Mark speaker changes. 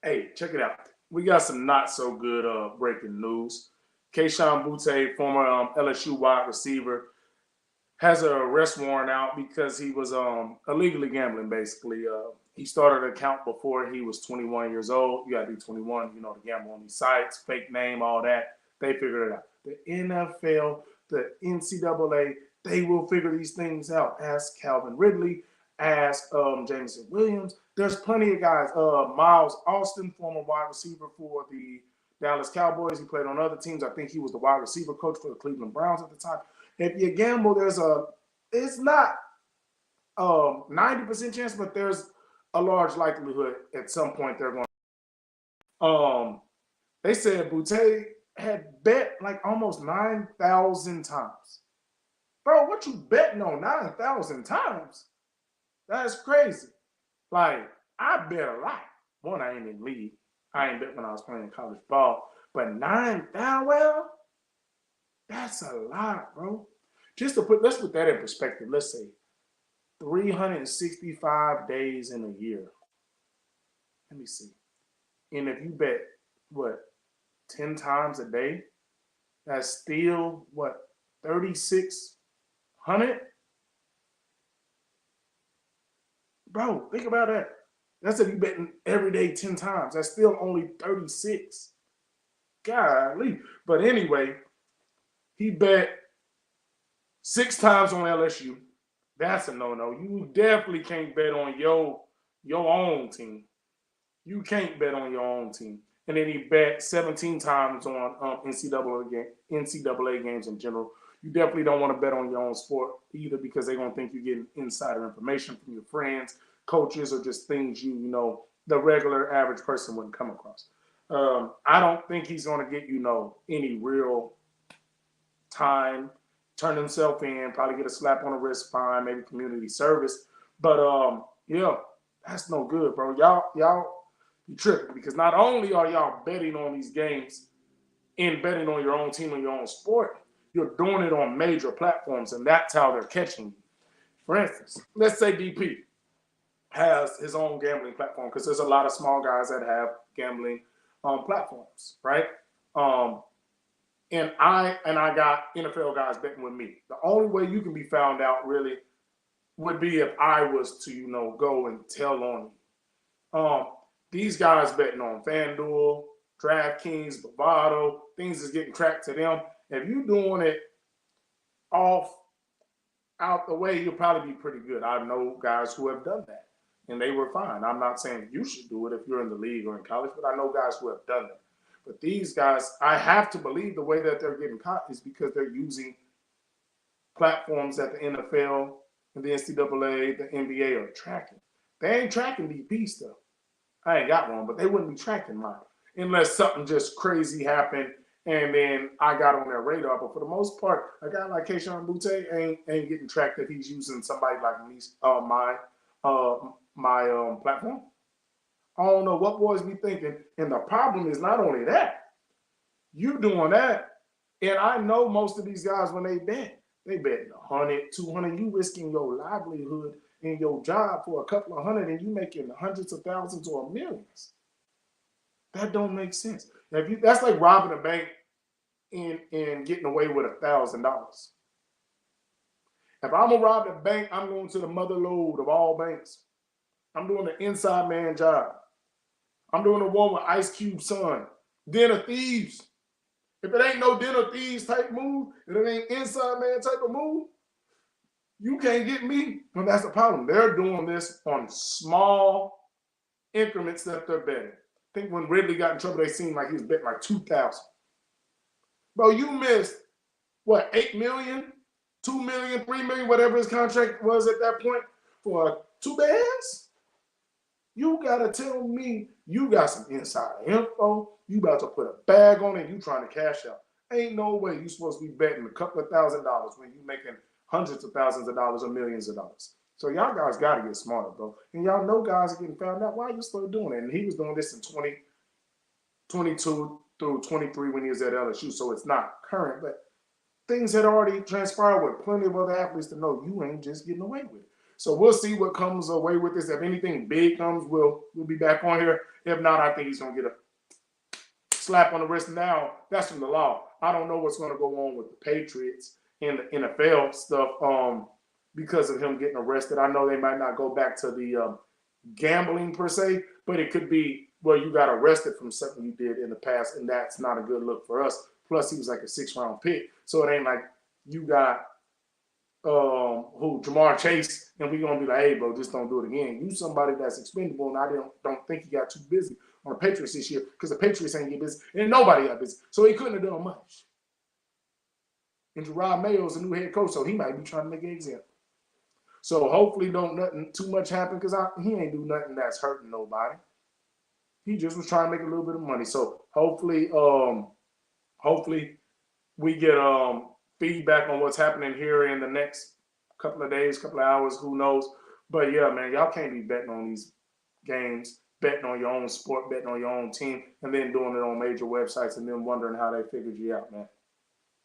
Speaker 1: Hey, check it out. We got some not so good breaking news. Keishawn Boutte, former LSU wide receiver, has an arrest warrant out because he was illegally gambling. Basically, he started an account before he was 21 years old. You got to be 21, to gamble on these sites, fake name, all that. They figured it out. The NFL, the NCAA, they will figure these things out. Ask Calvin Ridley. Ask Jameson Williams. There's plenty of guys. Miles Austin, former wide receiver for the Dallas Cowboys. He played on other teams. I think he was the wide receiver coach for the Cleveland Browns at the time. If you gamble, it's not 90% chance, but there's a large likelihood at some point they're going. They said Boutte had bet like almost 9,000 times. Bro, what you betting on 9,000 times? That's crazy. Like, I bet a lot. One, I ain't in league. I ain't bet when I was playing college ball. But 9,000, well, that's a lot, bro. Let's put that in perspective. Let's say 365 days in a year. Let me see. And if you bet, 10 times a day, that's still, 3,600? Bro, think about that. That's if you betting every day 10 times. That's still only 36. Golly. But anyway, he bet 6 times on LSU. That's a no-no. You definitely can't bet on your own team. You can't bet on your own team. And then he bet 17 times on NCAA games in general. You definitely don't want to bet on your own sport either because they're going to think you're getting insider information from your friends, coaches, or just things the regular average person wouldn't come across. I don't think he's going to get, any real time, turn himself in, probably get a slap on the wrist, fine, maybe community service. But, yeah, that's no good, bro. Y'all, you tripping because not only are y'all betting on these games and betting on your own team and your own sport, you're doing it on major platforms, and that's how they're catching you. For instance, let's say DP has his own gambling platform because there's a lot of small guys that have gambling platforms, right? And I got NFL guys betting with me. The only way you can be found out really would be if I was to, go and tell on you. These guys betting on FanDuel, DraftKings, Bovado, things is getting tracked to them. If you're doing it out the way, you'll probably be pretty good. I know guys who have done that, and they were fine. I'm not saying you should do it if you're in the league or in college, but I know guys who have done that. But these guys, I have to believe the way that they're getting caught is because they're using platforms that the NFL and the NCAA, the NBA are tracking. They ain't tracking DP stuff. I ain't got one, but they wouldn't be tracking mine unless something just crazy happened and then I got on their radar. But for the most part, a guy like Keishawn Boutte ain't getting tracked if he's using somebody like me, my platform. I don't know what boys be thinking. And the problem is not only that, you doing that, and I know most of these guys when they bet 100, 200, you risking your livelihood and your job for a couple of hundred and you making hundreds of thousands or millions. That don't make sense. That's like robbing a bank and getting away with $1,000. If I'm gonna rob the bank, I'm going to the mother lode of all banks. I'm doing the inside man job. I'm doing the one with Ice Cube's son. Den of Thieves. If it ain't no Den of Thieves type move, if it ain't inside man type of move, you can't get me. And that's the problem. They're doing this on small increments that they're betting. I think when Ridley got in trouble, they seemed like he was betting like 2,000. Bro, you missed, 8 million, 2 million, 3 million, whatever his contract was at that point for 2 bands? You got to tell me you got some inside info. You about to put a bag on it. You trying to cash out. Ain't no way you supposed to be betting a couple of $1,000s when you making hundreds of thousands of dollars or millions of dollars. So y'all guys got to get smarter, bro. And y'all know guys are getting found out. Why are you still doing it? And he was doing this in 2022 through 23 when he was at LSU. So it's not current, but things had already transpired with plenty of other athletes to know you ain't just getting away with it. So we'll see what comes away with this. If anything big comes, we'll be back on here. If not, I think he's gonna get a slap on the wrist. Now that's from the law. I don't know what's gonna go on with the Patriots and the NFL stuff because of him getting arrested. I know they might not go back to the gambling per se, but it could be, well, you got arrested from something you did in the past, and that's not a good look for us. Plus, he was like a 6th-round pick, so it ain't like you got Jamar Chase, and we gonna be like, hey, bro, just don't do it again. You somebody that's expendable, and I don't think he got too busy on the Patriots this year because the Patriots ain't get busy, and nobody got busy, so he couldn't have done much. And Gerard Mayo's a new head coach, so he might be trying to make an example. So hopefully don't nothing too much happen because he ain't do nothing that's hurting nobody. He just was trying to make a little bit of money. So hopefully we get feedback on what's happening here in the next couple of days, couple of hours, who knows. But yeah, man, y'all can't be betting on these games, betting on your own sport, betting on your own team, and then doing it on major websites and then wondering how they figured you out, man.